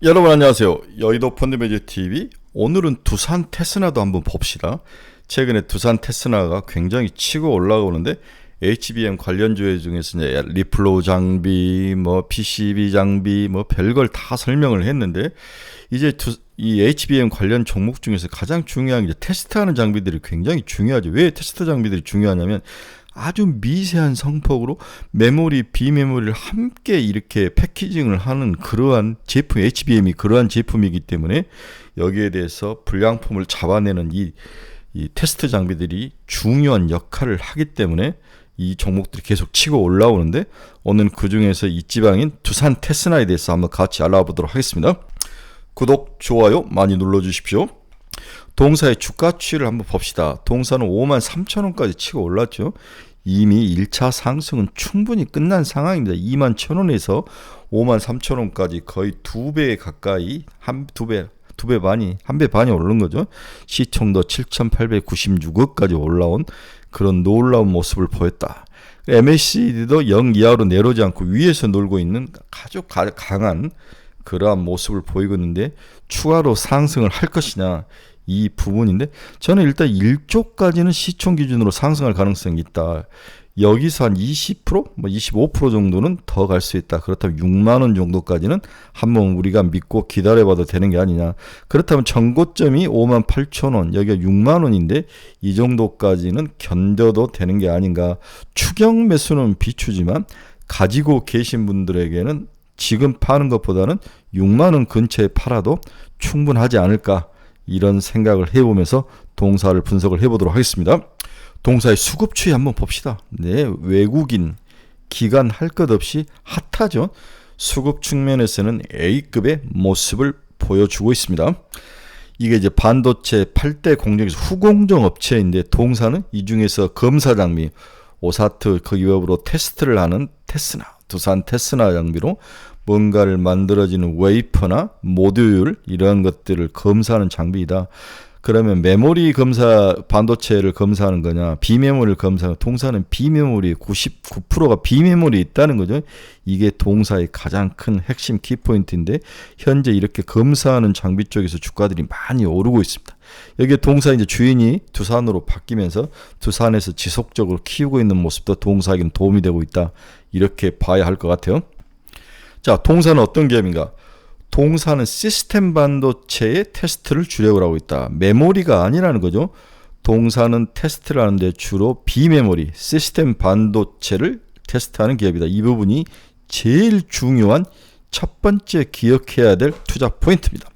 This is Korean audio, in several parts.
여러분 안녕하세요. 여의도 펀드매니저 TV. 오늘은 두산 테스나도 한번 봅시다. 최근에 두산 테스나가 굉장히 치고 올라오는데 HBM 관련주의 중에서 이제 리플로우 장비, PCB 장비, 별걸 다 설명을 했는데 이제 이 HBM 관련 종목 중에서 가장 중요한 게 테스트하는 장비들이 굉장히 중요하죠. 왜 테스트 장비들이 중요하냐면 아주 미세한 성폭으로 메모리, 비메모리를 함께 이렇게 패키징을 하는 그러한 제품, HBM이 그러한 제품이기 때문에 여기에 대해서 불량품을 잡아내는 이 테스트 장비들이 중요한 역할을 하기 때문에 이 종목들이 계속 치고 올라오는데 오늘 그 중에서 이 지방인 두산 테스나에 대해서 한번 같이 알아보도록 하겠습니다. 구독, 좋아요 많이 눌러주십시오. 동사의 주가 추이를 한번 봅시다. 동사는 53,000원까지 치고 올랐죠. 이미 1차 상승은 충분히 끝난 상황입니다. 21,000원에서 53,000원까지 거의 2배 가까이, 한 배 반이 오른 거죠. 시총도 7,896억까지 올라온 그런 놀라운 모습을 보였다. MACD도 0 이하로 내려오지 않고 위에서 놀고 있는 아주 강한 그러한 모습을 보이고 있는데 추가로 상승을 할 것이냐 이 부분인데 저는 일단 1조까지는 시총 기준으로 상승할 가능성이 있다. 여기서 한 20%, 25% 정도는 더 갈 수 있다. 그렇다면 6만 원 정도까지는 한번 우리가 믿고 기다려봐도 되는 게 아니냐. 그렇다면 전고점이 58,000원, 여기가 6만 원인데 이 정도까지는 견뎌도 되는 게 아닌가. 추경 매수는 비추지만 가지고 계신 분들에게는 지금 파는 것보다는 6만 원 근처에 팔아도 충분하지 않을까. 이런 생각을 해보면서 동사를 분석을 해보도록 하겠습니다. 동사의 수급 추이 한번 봅시다. 네, 외국인, 기관 할 것 없이 핫하죠. 수급 측면에서는 A급의 모습을 보여주고 있습니다. 이게 이제 반도체 8대 공정에서 후공정 업체인데 동사는 이 중에서 검사 장비, 오사트 그 이외로 테스트를 하는 테스나, 두산 테스나 장비로 뭔가를 만들어지는 웨이퍼나 모듈 이런 것들을 검사하는 장비이다. 그러면 메모리 검사, 반도체를 검사하는 거냐, 비메모리를 검사하는 동사는 비메모리 99%가 비메모리에 있다는 거죠. 이게 동사의 가장 큰 핵심 키포인트인데 현재 이렇게 검사하는 장비 쪽에서 주가들이 많이 오르고 있습니다. 여기에 동사 이제 주인이 두산으로 바뀌면서 두산에서 지속적으로 키우고 있는 모습도 동사에게는 도움이 되고 있다. 이렇게 봐야 할 것 같아요. 자, 동사는 어떤 기업인가? 동사는 시스템 반도체의 테스트를 주력을 하고 있다. 메모리가 아니라는 거죠. 동사는 테스트를 하는데 주로 비메모리, 시스템 반도체를 테스트하는 기업이다. 이 부분이 제일 중요한 첫 번째 기억해야 될 투자 포인트입니다.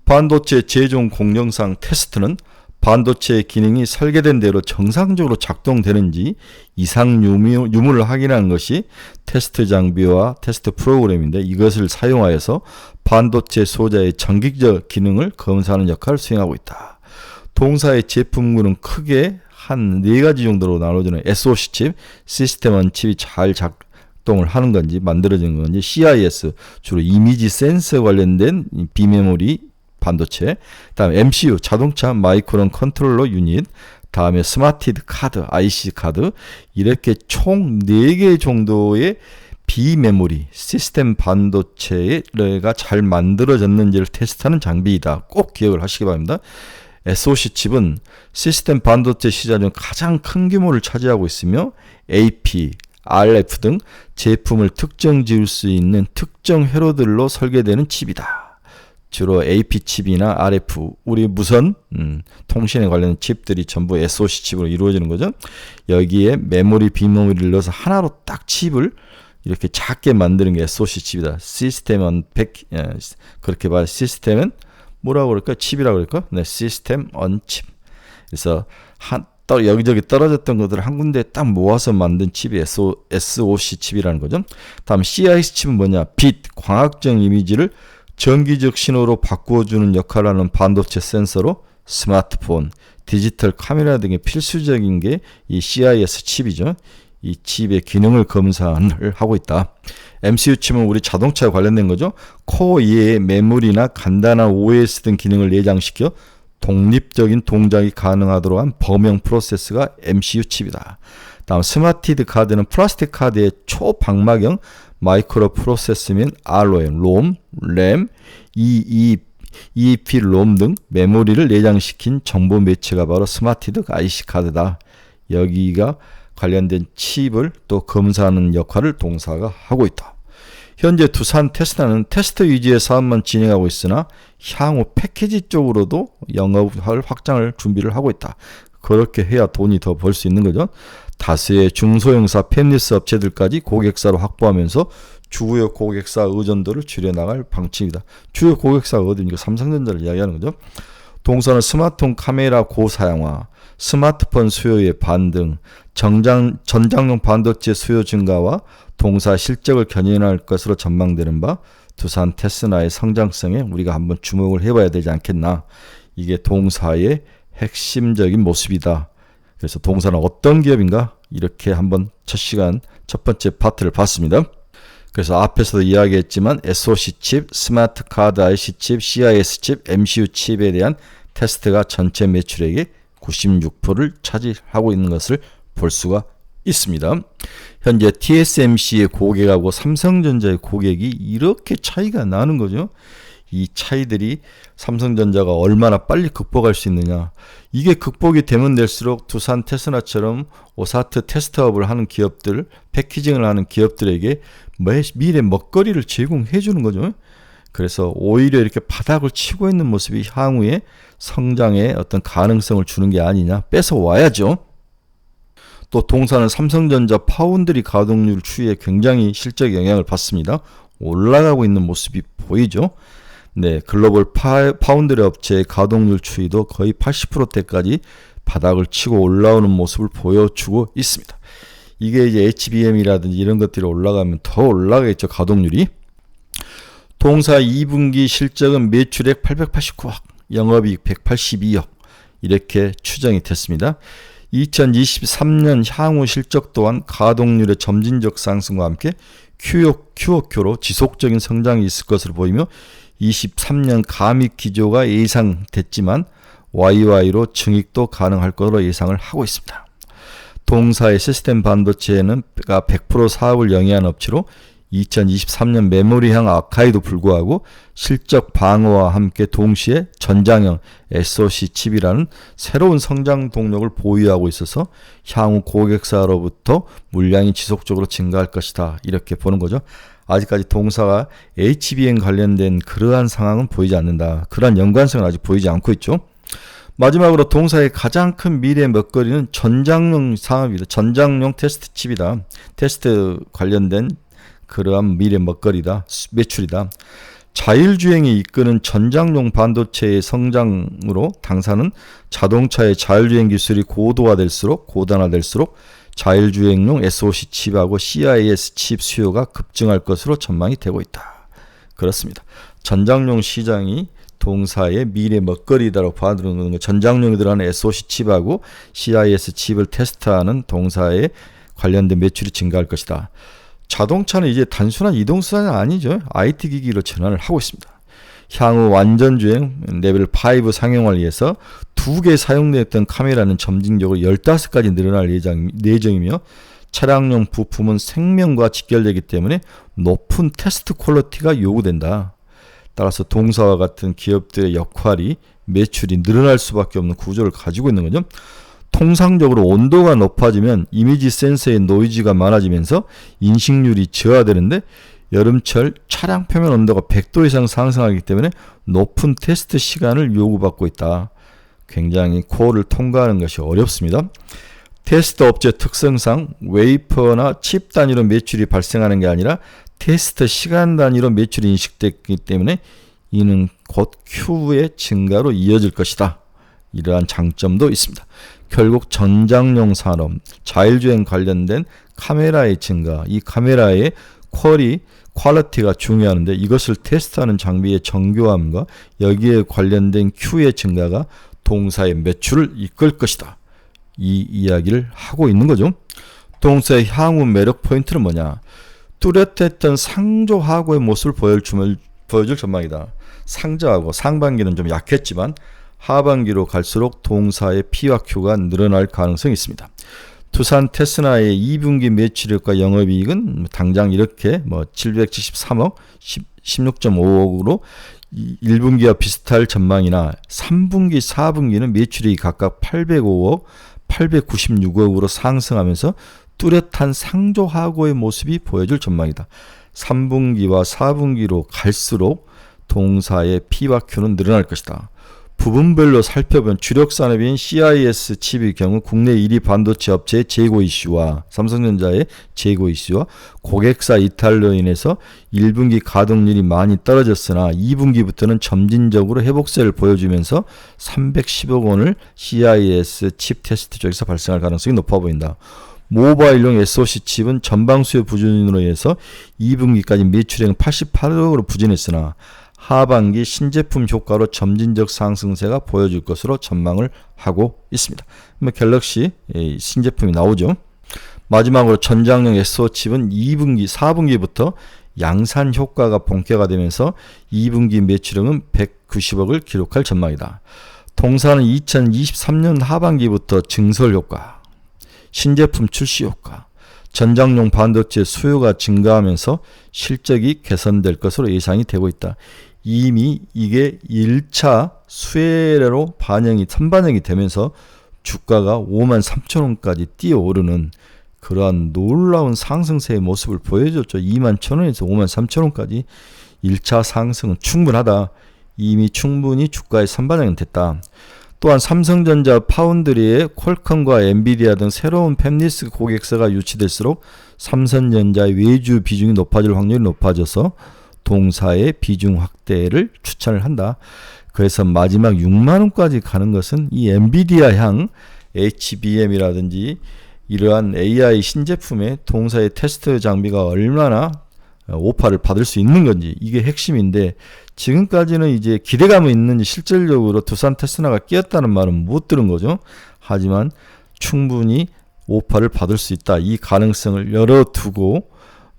반도체 제종 공정상 테스트는 반도체의 기능이 설계된 대로 정상적으로 작동되는지 이상 유무를 확인하는 것이 테스트 장비와 테스트 프로그램인데 이것을 사용하여서 반도체 소자의 전기적 기능을 검사하는 역할을 수행하고 있다. 동사의 제품군은 크게 한 4가지 정도로 나눠지는 SoC 칩, 시스템 온 칩이 잘 작동을 하는 건지 만들어지는 건지 CIS, 주로 이미지 센서 관련된 비메모리 반도체, 다음에 MCU, 자동차 마이크론 컨트롤러 유닛, 다음에 스마티드 카드, IC 카드, 이렇게 총 4개 정도의 비메모리, 시스템 반도체가 잘 만들어졌는지를 테스트하는 장비이다. 꼭 기억을 하시기 바랍니다. SoC 칩은 시스템 반도체 시장 중 가장 큰 규모를 차지하고 있으며 AP, RF 등 제품을 특정 지을 수 있는 특정 회로들로 설계되는 칩이다. 주로 AP 칩이나 RF, 우리 무선 통신에 관련된 칩들이 전부 SoC 칩으로 이루어지는 거죠. 여기에 메모리, 비메모리를 넣어서 하나로 딱 칩을 이렇게 작게 만드는 게 SoC 칩이다. 시스템은 그렇게 봐요. 시스템은 뭐라고 그럴까? 칩이라고 그럴까? 네, 시스템 on 칩. 그래서 여기저기 떨어졌던 것들을 한 군데에 딱 모아서 만든 칩이 SoC 칩이라는 거죠. 다음 CIS 칩은 뭐냐? 빛, 광학적 이미지를 전기적 신호로 바꾸어주는 역할을 하는 반도체 센서로 스마트폰, 디지털 카메라 등의 필수적인 게 이 CIS 칩이죠. 이 칩의 기능을 검사를 하고 있다. MCU 칩은 우리 자동차에 관련된 거죠. 코어 이외의 메모리나 간단한 OS 등 기능을 내장시켜 독립적인 동작이 가능하도록 한 범용 프로세스가 MCU 칩이다. 다음 스마티드 카드는 플라스틱 카드의 초방막형 마이크로 프로세서인 ROM, 롬, 램, EEP 롬 등 메모리를 내장시킨 정보 매체가 바로 스마트디스크 IC 카드다. 여기가 관련된 칩을 또 검사하는 역할을 동사가 하고 있다. 현재 두산 테스라는 테스트 위주의 사업만 진행하고 있으나 향후 패키지 쪽으로도 영업할 확장을 준비를 하고 있다. 그렇게 해야 돈이 더 벌 수 있는 거죠. 다수의 중소형사 팹리스 업체들까지 고객사로 확보하면서 주요 고객사 의존도를 줄여나갈 방침이다. 주요 고객사가 어디입니까? 삼성전자를 이야기하는 거죠. 동사는 스마트폰 카메라 고사양화, 스마트폰 수요의 반등, 전장용 반도체 수요 증가와 동사 실적을 견인할 것으로 전망되는 바 두산 테스라의 성장성에 우리가 한번 주목을 해봐야 되지 않겠나. 이게 동사의 핵심적인 모습이다. 그래서 동사는 어떤 기업인가? 이렇게 한번 첫 번째 파트를 봤습니다. 그래서 앞에서도 이야기했지만 SoC 칩, 스마트 카드 IC 칩, CIS 칩, MCU 칩에 대한 테스트가 전체 매출액의 96%를 차지하고 있는 것을 볼 수가 있습니다. 현재 TSMC의 고객하고 삼성전자의 고객이 이렇게 차이가 나는 거죠. 이 차이들이 삼성전자가 얼마나 빨리 극복할 수 있느냐. 이게 극복이 되면 될수록 두산 테스라처럼 오사트 테스트업을 하는 기업들, 패키징을 하는 기업들에게 미래 먹거리를 제공해 주는 거죠. 그래서 오히려 이렇게 바닥을 치고 있는 모습이 향후에 성장의 어떤 가능성을 주는 게 아니냐. 뺏어와야죠. 또 동사는 삼성전자 파운드리 가동률 추이에 굉장히 실적 영향을 받습니다. 올라가고 있는 모습이 보이죠. 네, 글로벌 파운드리 업체의 가동률 추이도 거의 80%대까지 바닥을 치고 올라오는 모습을 보여주고 있습니다. 이게 이제 HBM이라든지 이런 것들이 올라가면 더 올라가겠죠, 가동률이. 동사 2분기 실적은 매출액 889억, 영업이익 182억 이렇게 추정이 됐습니다. 2023년 향후 실적 또한 가동률의 점진적 상승과 함께 QOQ로 지속적인 성장이 있을 것으로 보이며 23년 감익 기조가 예상됐지만 YY로 증익도 가능할 것으로 예상을 하고 있습니다. 동사의 시스템 반도체는 100% 사업을 영위한 업체로 2023년 메모리형 악화에도 불구하고 실적 방어와 함께 동시에 전장형 SoC 칩이라는 새로운 성장 동력을 보유하고 있어서 향후 고객사로부터 물량이 지속적으로 증가할 것이다. 이렇게 보는 거죠. 아직까지 동사가 HBM 관련된 그러한 상황은 보이지 않는다. 그러한 연관성은 아직 보이지 않고 있죠. 마지막으로 동사의 가장 큰 미래 먹거리는 전장용 사업이다. 전장용 테스트 칩이다. 테스트 관련된 그러한 미래 먹거리다. 매출이다. 자율주행이 이끄는 전장용 반도체의 성장으로 당사는 자동차의 자율주행 기술이 고도화될수록 자율주행용 SoC 칩하고 CIS 칩 수요가 급증할 것으로 전망이 되고 있다. 그렇습니다. 전장용 시장이 동사의 미래 먹거리다라고 봐주는 거. 전장용에 들어가는 SoC 칩하고 CIS 칩을 테스트하는 동사에 관련된 매출이 증가할 것이다. 자동차는 이제 단순한 이동수단이 아니죠. IT 기기로 전환을 하고 있습니다. 향후 완전주행 레벨 5 상용화를 위해서 2개 사용되었던 카메라는 점진적으로 15가지 늘어날 예정이며 차량용 부품은 생명과 직결되기 때문에 높은 테스트 퀄리티가 요구된다. 따라서 동사와 같은 기업들의 역할이 매출이 늘어날 수밖에 없는 구조를 가지고 있는 거죠. 통상적으로 온도가 높아지면 이미지 센서의 노이즈가 많아지면서 인식률이 저하되는데 여름철 차량 표면 온도가 100도 이상 상승하기 때문에 높은 테스트 시간을 요구받고 있다. 굉장히 코어를 통과하는 것이 어렵습니다. 테스트 업체 특성상 웨이퍼나 칩 단위로 매출이 발생하는 게 아니라 테스트 시간 단위로 매출이 인식되기 때문에 이는 곧 Q의 증가로 이어질 것이다. 이러한 장점도 있습니다. 결국 전장용 산업, 자율주행 관련된 카메라의 증가, 이 카메라의 퀄리티가 중요한데 이것을 테스트하는 장비의 정교함과 여기에 관련된 Q의 증가가 동사의 매출을 이끌 것이다. 이 이야기를 하고 있는 거죠. 동사의 향후 매력 포인트는 뭐냐? 뚜렷했던 상조하고의 모습을 보여줄 전망이다. 상저하고 상반기는 좀 약했지만 하반기로 갈수록 동사의 P와 Q가 늘어날 가능성이 있습니다. 두산 테스나의 2분기 매출액과 영업이익은 당장 이렇게 773억, 16.5억으로 1분기와 비슷할 전망이나 3분기, 4분기는 매출이 각각 805억, 896억으로 상승하면서 뚜렷한 상조하고의 모습이 보여줄 전망이다. 3분기와 4분기로 갈수록 동사의 P와 Q는 늘어날 것이다. 부분별로 살펴본 주력 산업인 CIS 칩의 경우 국내 1위 반도체 업체의 재고 이슈와 삼성전자의 재고 이슈와 고객사 이탈로 인해서 1분기 가동률이 많이 떨어졌으나 2분기부터는 점진적으로 회복세를 보여주면서 310억 원을 CIS 칩 테스트 쪽에서 발생할 가능성이 높아 보인다. 모바일용 SoC 칩은 전방 수요 부진으로 인해서 2분기까지 매출액은 88억으로 부진했으나 하반기 신제품 효과로 점진적 상승세가 보여줄 것으로 전망을 하고 있습니다. 갤럭시 신제품이 나오죠. 마지막으로 전장용 SoC칩은 2분기, 4분기부터 양산 효과가 본격화되면서 2분기 매출액은 190억을 기록할 전망이다. 동사는 2023년 하반기부터 증설 효과, 신제품 출시 효과, 전장용 반도체 수요가 증가하면서 실적이 개선될 것으로 예상이 되고 있다. 이미 이게 1차 수혜로 선반영이 되면서 주가가 53,000원까지 뛰어오르는 그러한 놀라운 상승세의 모습을 보여줬죠. 21,000원에서 53,000원까지 1차 상승은 충분하다. 이미 충분히 주가에 선반영이 됐다. 또한 삼성전자, 파운드리의 퀄컴과 엔비디아 등 새로운 팹리스 고객사가 유치될수록 삼성전자의 외주 비중이 높아질 확률이 높아져서 동사의 비중 확대를 추천을 한다. 그래서 마지막 6만원까지 가는 것은 이 엔비디아향 HBM이라든지 이러한 AI 신제품의 동사의 테스트 장비가 얼마나 오파를 받을 수 있는 건지 이게 핵심인데 지금까지는 이제 기대감은 있는지 실질적으로 두산 테스나가 끼었다는 말은 못 들은 거죠. 하지만 충분히 오파를 받을 수 있다. 이 가능성을 열어두고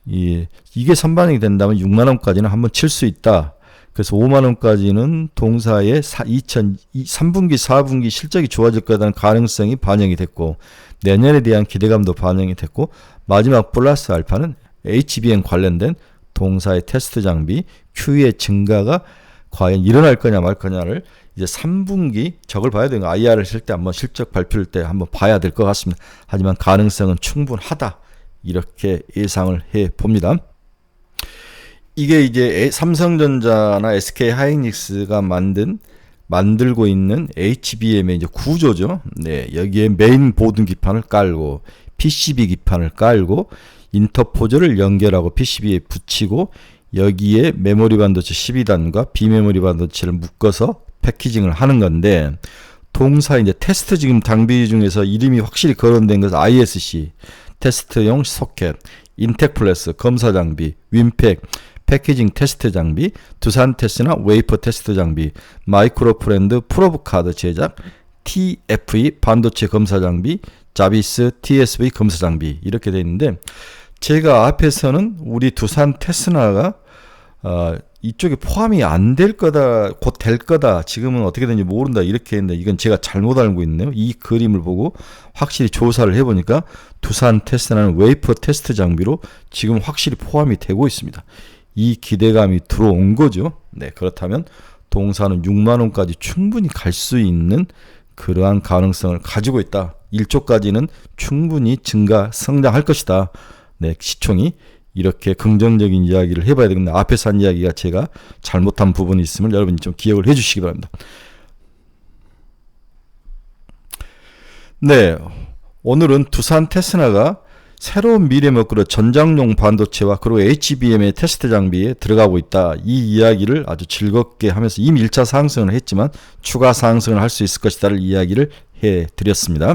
이게 선반영이 된다면 6만원까지는 한번 칠 수 있다. 그래서 5만원까지는 동사의 3분기, 4분기 실적이 좋아질 거라는 가능성이 반영이 됐고 내년에 대한 기대감도 반영이 됐고 마지막 플러스 알파는 HBM 관련된 동사의 테스트 장비 Q의 증가가 과연 일어날 거냐 말 거냐를 이제 3분기 적을 봐야 되는 거 IR을 쓸 때 한번 실적 발표할 때 한번 봐야 될 것 같습니다. 하지만 가능성은 충분하다. 이렇게 예상을 해 봅니다. 이게 이제 삼성전자나 SK하이닉스가 만들고 있는 HBM의 이제 구조죠. 네, 여기에 메인 보드 기판을 깔고 PCB 기판을 깔고 인터포저를 연결하고 PCB에 붙이고 여기에 메모리 반도체 12단과 비메모리 반도체를 묶어서 패키징을 하는 건데 동사 이제 테스트 지금 장비 중에서 이름이 확실히 거론된 것은 ISC 테스트용 소켓, 인텍플러스 검사 장비, 윈팩 패키징 테스트 장비, 두산 테스나 웨이퍼 테스트 장비, 마이크로프렌드 프로브 카드 제작, TFE 반도체 검사 장비, 자비스 TSV 검사 장비 이렇게 되어 있는데 제가 앞에서는 우리 두산 테스나가 이쪽에 포함이 안 될 거다, 곧 될 거다, 지금은 어떻게 되는지 모른다 이렇게 했는데 이건 제가 잘못 알고 있네요. 이 그림을 보고 확실히 조사를 해보니까 두산 테스나는 웨이퍼 테스트 장비로 지금 확실히 포함이 되고 있습니다. 이 기대감이 들어온 거죠. 네, 그렇다면 동사는 6만원까지 충분히 갈 수 있는 그러한 가능성을 가지고 있다. 1조까지는 충분히 성장할 것이다. 네, 시총이 이렇게 긍정적인 이야기를 해봐야 되겠는데 앞에서 한 이야기가 제가 잘못한 부분이 있으면 여러분이 좀 기억을 해주시기 바랍니다. 네, 오늘은 두산 테스나가 새로운 미래 먹거리 전장용 반도체와 그리고 HBM의 테스트 장비에 들어가고 있다. 이 이야기를 아주 즐겁게 하면서 이미 1차 상승을 했지만 추가 상승을 할 수 있을 것이다를 이야기를 해드렸습니다.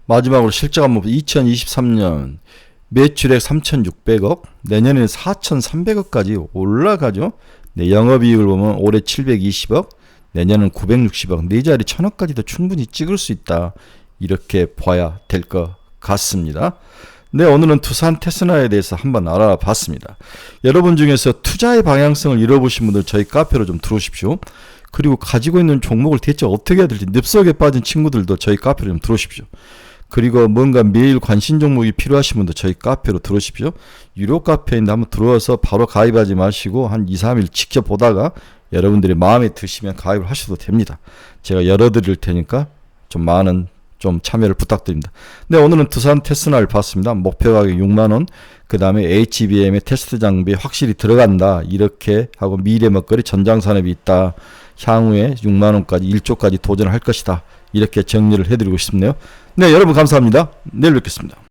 마지막으로 실적 한번 2023년 매출액 3,600억, 내년에는 4,300억까지 올라가죠. 네, 영업이익을 보면 올해 720억, 내년은 960억, 네 자리 1,000억까지도 충분히 찍을 수 있다. 이렇게 봐야 될 것 같습니다. 네, 오늘은 두산 테스나에 대해서 한번 알아봤습니다. 여러분 중에서 투자의 방향성을 잃어보신 분들 저희 카페로 좀 들어오십시오. 그리고 가지고 있는 종목을 대체 어떻게 해야 될지 늪속에 빠진 친구들도 저희 카페로 좀 들어오십시오. 그리고 뭔가 매일 관심 종목이 필요하신 분들 저희 카페로 들어오십시오. 유료 카페인데 한번 들어와서 바로 가입하지 마시고 한 2, 3일 지켜보다가 여러분들이 마음에 드시면 가입을 하셔도 됩니다. 제가 열어드릴 테니까 좀 많은 좀 참여를 부탁드립니다. 네, 오늘은 두산 테스나를 봤습니다. 목표 가격 6만원, 그 다음에 HBM의 테스트 장비 확실히 들어간다 이렇게 하고 미래 먹거리 전장산업이 있다. 향후에 6만원까지 1조까지 도전을 할 것이다. 이렇게 정리를 해드리고 싶네요. 네, 여러분 감사합니다. 내일 뵙겠습니다.